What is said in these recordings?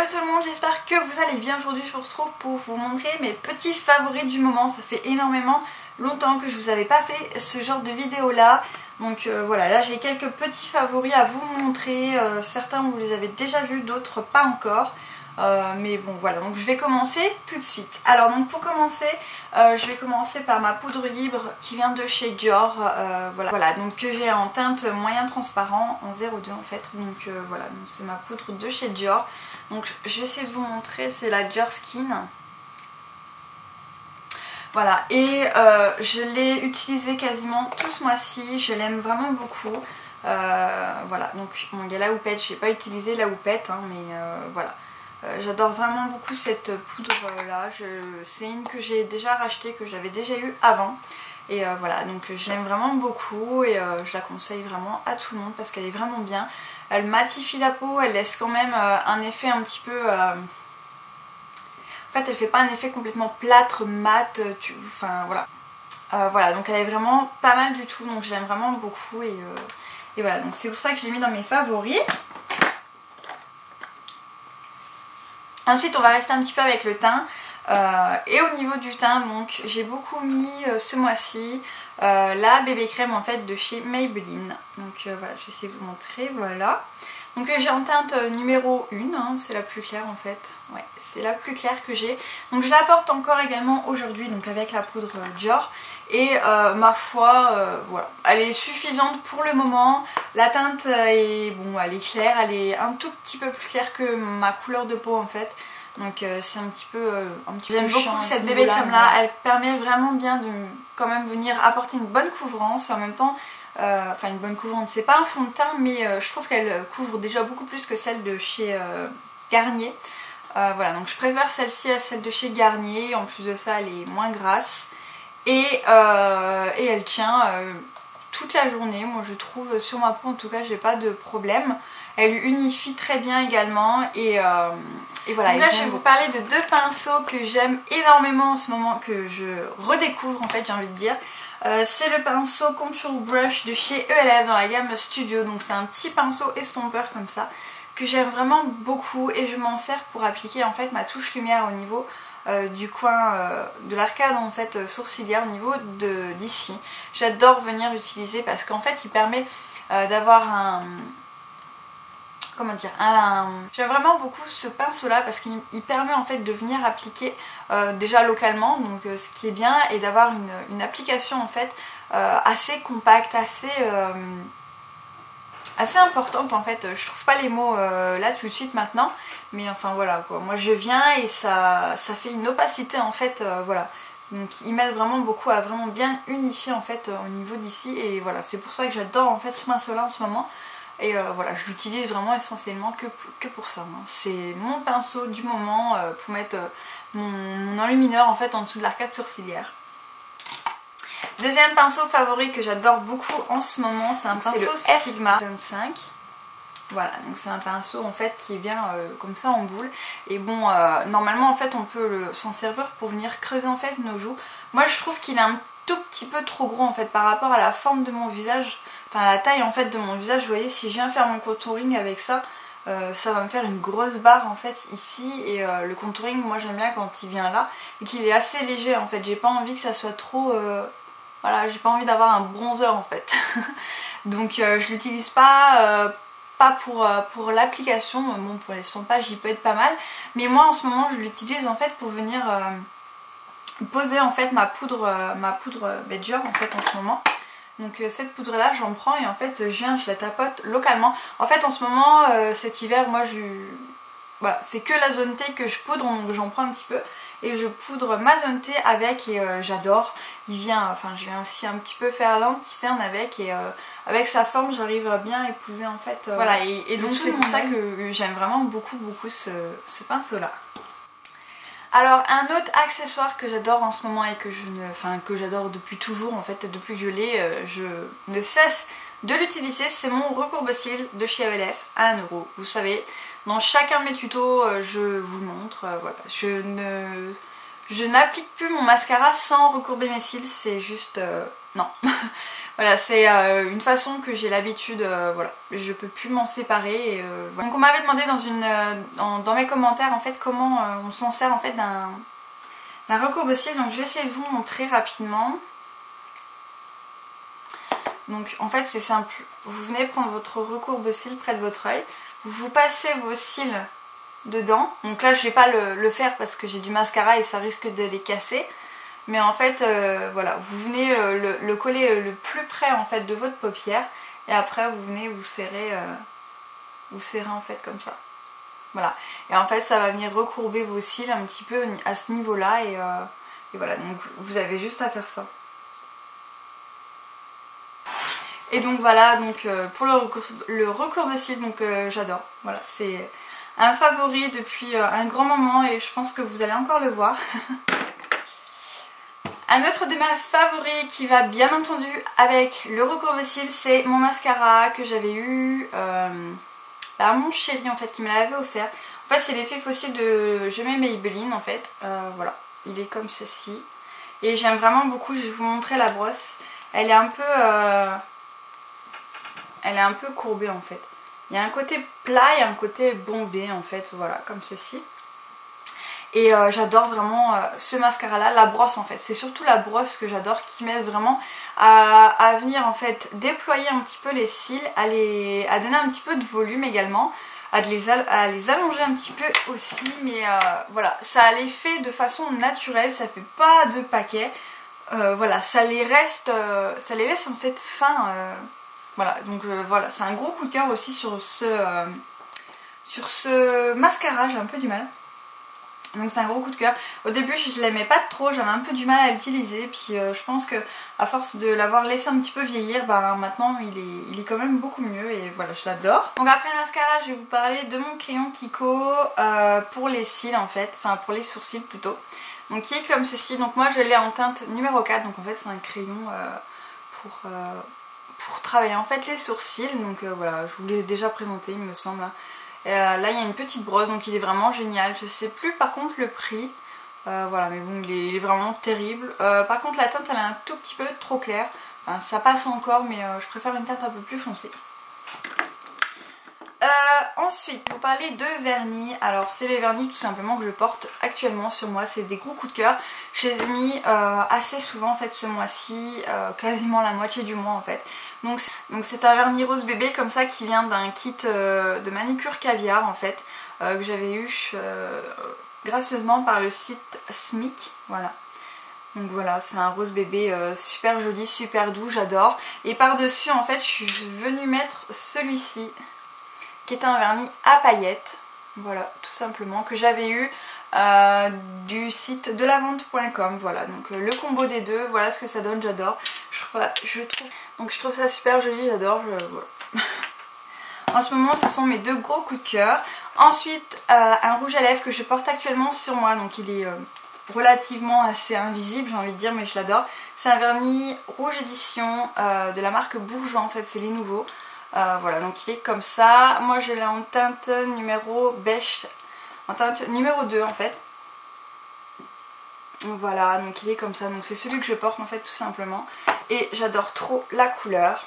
Hello tout le monde, j'espère que vous allez bien. Aujourd'hui je vous retrouve pour vous montrer mes petits favoris du moment. Ça fait énormément longtemps que je vous avais pas fait ce genre de vidéo là. Donc voilà, là j'ai quelques petits favoris à vous montrer. Certains vous les avez déjà vus, d'autres pas encore. Mais bon voilà, donc je vais commencer tout de suite. Alors donc pour commencer, je vais commencer par ma poudre libre qui vient de chez Dior. Voilà, donc que j'ai en teinte moyen transparent, en 02 en fait. Donc voilà, c'est ma poudre de chez Dior. Donc je vais essayer de vous montrer, c'est la Dior Skin. Voilà, et je l'ai utilisée quasiment tout ce mois-ci, je l'aime vraiment beaucoup. Voilà, donc bon, il y a la houppette, je n'ai pas utilisé la houppette, hein, mais voilà. J'adore vraiment beaucoup cette poudre là, c'est une que j'ai déjà rachetée, que j'avais déjà eu avant. Et voilà, donc je l'aime vraiment beaucoup et je la conseille vraiment à tout le monde parce qu'elle est vraiment bien. Elle matifie la peau, elle laisse quand même un effet un petit peu... En fait elle fait pas un effet complètement plâtre, mat, enfin voilà. Voilà, donc elle est vraiment pas mal du tout, donc je l'aime vraiment beaucoup et voilà, donc c'est pour ça que je l'ai mis dans mes favoris. Ensuite on va rester un petit peu avec le teint. Et au niveau du teint, donc j'ai beaucoup mis ce mois-ci la bébé crème en fait de chez Maybelline. Donc voilà, je vais essayer de vous montrer, voilà. Donc j'ai en teinte numéro 1, hein, c'est la plus claire en fait. Ouais, c'est la plus claire que j'ai. Donc je la porte encore également aujourd'hui, donc avec la poudre Dior. Et ma foi, voilà, elle est suffisante pour le moment. La teinte est, bon, elle est claire, elle est un tout petit peu plus claire que ma couleur de peau en fait. Donc c'est un petit peu j'aime beaucoup cette bébé crème là, elle permet vraiment bien de quand même venir apporter une bonne couvrance et en même temps, enfin une bonne couvrance, c'est pas un fond de teint mais je trouve qu'elle couvre déjà beaucoup plus que celle de chez Garnier. Voilà, donc je préfère celle-ci à celle de chez Garnier, en plus de ça elle est moins grasse et elle tient toute la journée, moi je trouve, sur ma peau en tout cas j'ai pas de problème. Elle unifie très bien également et voilà. Donc là je vais vous parler de deux pinceaux que j'aime énormément en ce moment, que je redécouvre en fait, j'ai envie de dire. C'est le pinceau Contour Brush de chez ELF dans la gamme Studio. Donc c'est un petit pinceau estompeur comme ça que j'aime vraiment beaucoup et je m'en sers pour appliquer en fait ma touche lumière au niveau du coin de l'arcade en fait sourcilière, au niveau d'ici. J'adore venir utiliser parce qu'en fait il permet d'avoir un... Comment dire, j'aime vraiment beaucoup ce pinceau là parce qu'il permet en fait de venir appliquer déjà localement, donc ce qui est bien, et d'avoir une application en fait assez compacte, assez importante en fait. Je trouve pas les mots là tout de suite maintenant, mais enfin voilà quoi, moi je viens et ça fait une opacité en fait, voilà. Donc ils m'aident vraiment beaucoup à vraiment bien unifier en fait au niveau d'ici, et voilà, c'est pour ça que j'adore en fait ce pinceau là en ce moment. Et voilà, je l'utilise vraiment essentiellement que pour ça. Hein. C'est mon pinceau du moment pour mettre mon enlumineur en fait en dessous de l'arcade sourcilière. Deuxième pinceau favori que j'adore beaucoup en ce moment, c'est un pinceau Sigma 25. Voilà, donc c'est un pinceau en fait qui vient comme ça en boule. Et bon, normalement en fait on peut s'en servir pour venir creuser en fait nos joues. Moi je trouve qu'il est un tout petit peu trop gros en fait par rapport à la forme de mon visage. Enfin la taille en fait de mon visage, vous voyez, si je viens faire mon contouring avec ça, ça va me faire une grosse barre en fait ici. Et le contouring, moi j'aime bien quand il vient là et qu'il est assez léger en fait. J'ai pas envie que ça soit trop... voilà, j'ai pas envie d'avoir un bronzer en fait. Donc je l'utilise pas pour l'application. Bon, pour les sondages il peut être pas mal. Mais moi en ce moment je l'utilise en fait pour venir poser en fait ma poudre Dior en fait en ce moment. Donc cette poudre là j'en prends et en fait je viens, je la tapote localement. En fait en ce moment cet hiver moi voilà, c'est que la zone T que je poudre, donc j'en prends un petit peu et je poudre ma zone T avec, et j'adore. Je viens aussi un petit peu faire l'anti-cerne avec, et avec sa forme j'arrive à bien épouser en fait. Voilà, et donc c'est pour ça que j'aime vraiment beaucoup ce pinceau là. Alors un autre accessoire que j'adore en ce moment et que j'adore depuis toujours en fait, depuis que je l'ai, je ne cesse de l'utiliser, c'est mon recourbe-cils de chez ELF à 1 €. Vous savez, dans chacun de mes tutos je vous le montre, voilà, je n'applique plus mon mascara sans recourber mes cils, c'est juste non. Voilà, c'est une façon que j'ai l'habitude, voilà, je peux plus m'en séparer. Et, voilà. Donc on m'avait demandé dans mes commentaires en fait comment on s'en sert en fait d'un recourbe-cils, donc je vais essayer de vous montrer rapidement. Donc en fait c'est simple, vous venez prendre votre recourbe-cils près de votre œil, vous passez vos cils dedans, donc là je vais pas le faire parce que j'ai du mascara et ça risque de les casser. Mais en fait, voilà, vous venez le coller le plus près en fait de votre paupière et après vous venez vous serrez en fait comme ça. Voilà. Et en fait, ça va venir recourber vos cils un petit peu à ce niveau-là et voilà. Donc vous avez juste à faire ça. Et donc voilà, donc pour le recourbe-cils, donc j'adore. Voilà, c'est un favori depuis un grand moment et je pense que vous allez encore le voir. Un autre de mes favoris qui va bien entendu avec le recourbe-cils, c'est mon mascara que j'avais eu par mon chéri en fait qui me l'avait offert. En fait c'est l'effet fossile de Je mets Maybelline en fait, voilà, il est comme ceci. Et j'aime vraiment beaucoup, je vais vous montrer la brosse. Elle est un peu courbée en fait. Il y a un côté plat et un côté bombé en fait, voilà, comme ceci. Et j'adore vraiment ce mascara là, la brosse en fait, c'est surtout la brosse que j'adore qui m'aide vraiment à venir en fait déployer un petit peu les cils, à donner un petit peu de volume également, à les allonger un petit peu aussi, mais voilà, ça les fait de façon naturelle, ça fait pas de paquet, voilà, ça les laisse en fait fins, voilà, donc voilà, c'est un gros coup de cœur aussi sur ce mascara, j'ai un peu du mal. Donc c'est un gros coup de cœur. Au début je l'aimais pas trop, j'avais un peu du mal à l'utiliser. Puis je pense que à force de l'avoir laissé un petit peu vieillir, bah, maintenant il est quand même beaucoup mieux et voilà, je l'adore. Donc après le mascara, je vais vous parler de mon crayon Kiko pour les cils en fait, enfin pour les sourcils plutôt. Donc qui est comme ceci, donc moi je l'ai en teinte numéro 4, donc en fait c'est un crayon pour travailler en fait les sourcils. Donc voilà, je vous l'ai déjà présenté il me semble. Là il y a une petite brosse, donc il est vraiment génial. Je sais plus par contre le prix, voilà, mais bon il est vraiment terrible. Par contre la teinte elle est un tout petit peu trop claire, enfin, ça passe encore, mais je préfère une teinte un peu plus foncée. Ensuite, vous parlez de vernis. Alors c'est les vernis tout simplement que je porte actuellement sur moi, c'est des gros coups de cœur. Je les ai mis assez souvent en fait ce mois-ci, quasiment la moitié du mois en fait. Donc c'est un vernis rose bébé comme ça qui vient d'un kit de manicure caviar en fait, que j'avais eu gracieusement par le site Smic, voilà. Donc voilà, c'est un rose bébé super joli, super doux, j'adore. Et par dessus en fait je suis venue mettre celui-ci, qui est un vernis à paillettes, voilà, tout simplement, que j'avais eu du site de lavente.com, voilà, donc le combo des deux, voilà ce que ça donne, j'adore, je trouve ça super joli, j'adore, voilà. En ce moment ce sont mes deux gros coups de cœur. Ensuite un rouge à lèvres que je porte actuellement sur moi, donc il est relativement assez invisible j'ai envie de dire, mais je l'adore. C'est un vernis rouge édition de la marque Bourjois en fait, c'est les nouveaux. Voilà, donc il est comme ça. Moi je l'ai en teinte numéro beige, en teinte numéro 2 en fait. Voilà, donc il est comme ça, donc c'est celui que je porte en fait tout simplement. Et j'adore trop la couleur.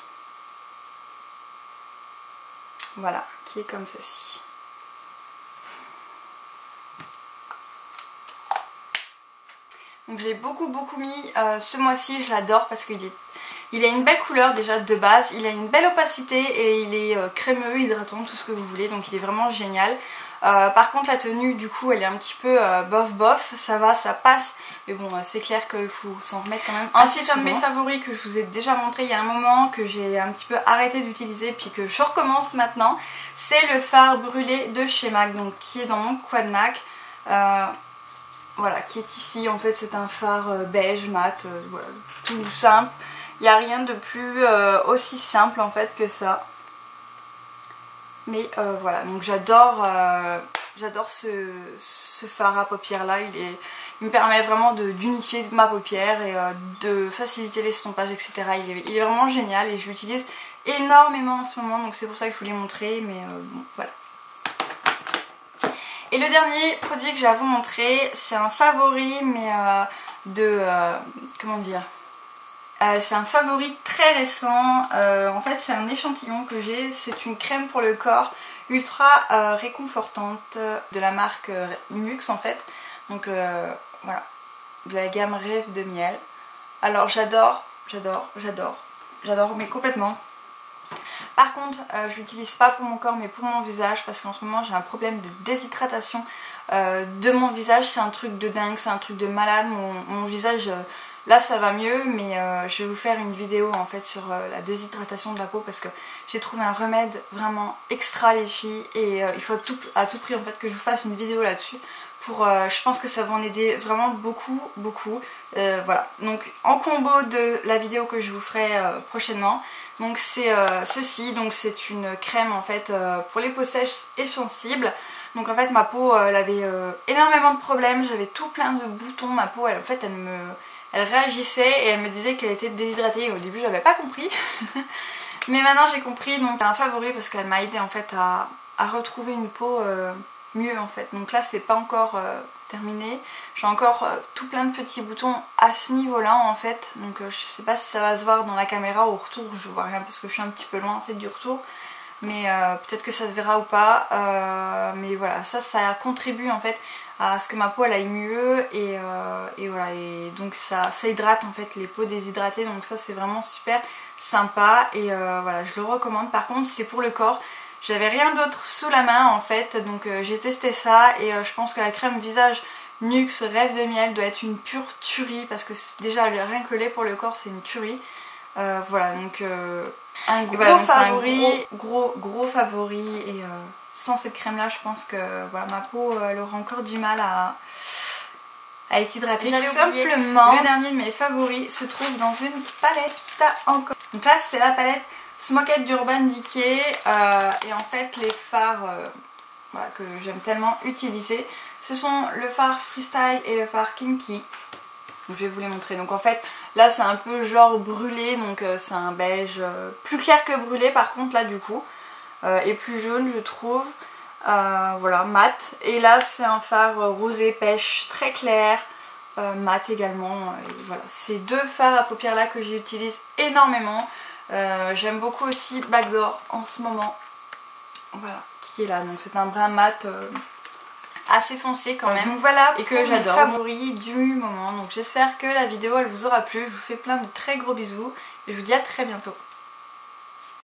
Voilà, qui est comme ceci. Donc j'ai beaucoup mis ce mois-ci, je l'adore parce qu'il a une belle couleur déjà de base, il a une belle opacité et il est crémeux, hydratant, tout ce que vous voulez, donc il est vraiment génial. Par contre la tenue du coup elle est un petit peu bof, ça va, ça passe, mais bon c'est clair qu'il faut s'en remettre quand même. Ensuite un de mes favoris que je vous ai déjà montré il y a un moment, que j'ai un petit peu arrêté d'utiliser puis que je recommence maintenant, c'est le fard brûlé de chez MAC, donc qui est dans mon Quad MAC. Voilà, qui est ici, en fait c'est un fard beige mat, voilà, tout simple. Il n'y a rien de plus aussi simple en fait que ça. Mais voilà, donc j'adore ce fard à paupières là, il me permet vraiment d'unifier ma paupière et de faciliter l'estompage, etc. Il est vraiment génial et je l'utilise énormément en ce moment, donc c'est pour ça que je vous l'ai montré, mais bon, voilà. Et le dernier produit que j'ai à vous montrer, c'est un favori, mais comment dire, C'est un favori très récent, en fait c'est un échantillon que j'ai, c'est une crème pour le corps ultra réconfortante de la marque Nux en fait. Donc voilà, de la gamme Rêve de miel. Alors j'adore mais complètement. Par contre je l'utilise pas pour mon corps mais pour mon visage, parce qu'en ce moment j'ai un problème de déshydratation de mon visage. C'est un truc de dingue, c'est un truc de malade. Mon visage là ça va mieux, mais je vais vous faire une vidéo en fait sur la déshydratation de la peau, parce que j'ai trouvé un remède vraiment extra les filles, et il faut à tout prix en fait que je vous fasse une vidéo là-dessus. Pour, je pense que ça va en aider vraiment beaucoup. Voilà, donc en combo de la vidéo que je vous ferai prochainement, donc c'est ceci, donc c'est une crème en fait pour les peaux sèches et sensibles. Donc en fait ma peau elle avait énormément de problèmes, j'avais tout plein de boutons, ma peau elle, en fait elle réagissait et elle me disait qu'elle était déshydratée, et au début j'avais pas compris mais maintenant j'ai compris. Donc c'est un favori parce qu'elle m'a aidé en fait à retrouver une peau mieux en fait. Donc là c'est pas encore terminé, j'ai encore tout plein de petits boutons à ce niveau là en fait, donc je sais pas si ça va se voir dans la caméra. Au retour je vois rien parce que je suis un petit peu loin en fait du retour, mais peut-être que ça se verra ou pas, mais voilà, ça contribue en fait à ce que ma peau elle aille mieux, et voilà, et donc ça hydrate en fait les peaux déshydratées, donc ça c'est vraiment super sympa, et voilà, je le recommande. Par contre c'est pour le corps, j'avais rien d'autre sous la main en fait, donc j'ai testé ça, et je pense que la crème visage Nux Rêve de miel doit être une pure tuerie, parce que déjà rien que le lait pour le corps c'est une tuerie. Voilà, donc un gros favori, gros favori, et sans cette crème là je pense que voilà, ma peau elle aura encore du mal à être hydratée. Tout simplement, le dernier de mes favoris se trouve dans une palette encore. Donc là c'est la palette Smoked d'Urban Decay, et en fait les fards voilà, que j'aime tellement utiliser, ce sont le fard Freestyle et le fard Kinky. Donc je vais vous les montrer. Donc en fait là c'est un peu genre brûlé, donc c'est un beige plus clair que brûlé par contre là du coup, et plus jaune je trouve, voilà, mat. Et là c'est un fard rosé pêche très clair, mat également, et voilà, c'est deux fards à paupières là que j'utilise énormément. J'aime beaucoup aussi Backdoor en ce moment, voilà, qui est là, donc c'est un brun mat assez foncé quand même, donc voilà, et que j'adore, favori du moment. Donc j'espère que la vidéo elle vous aura plu, je vous fais plein de très gros bisous et je vous dis à très bientôt.